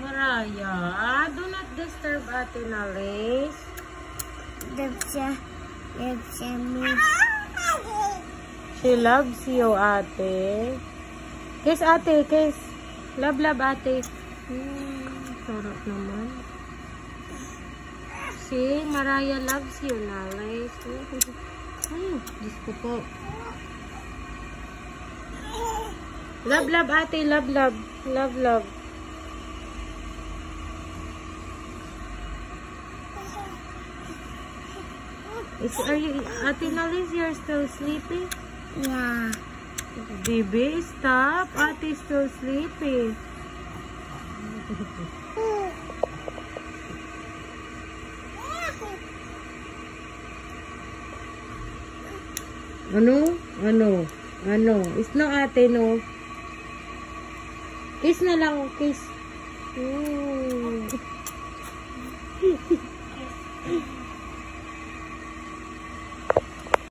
Mariah, do not disturb Ate Nalis. She loves you, Ate. Kiss, Ate, kiss. Love, Ate. Sarap naman. See, Mariah loves you, Nalis. Ay, Diyos ko po. Love, Ate. Love. Ate Nalis, you're still sleeping? Yeah. Baby, stop. Ate still sleeping. Ano? It's no, Ate, no. Kiss na lang, kiss.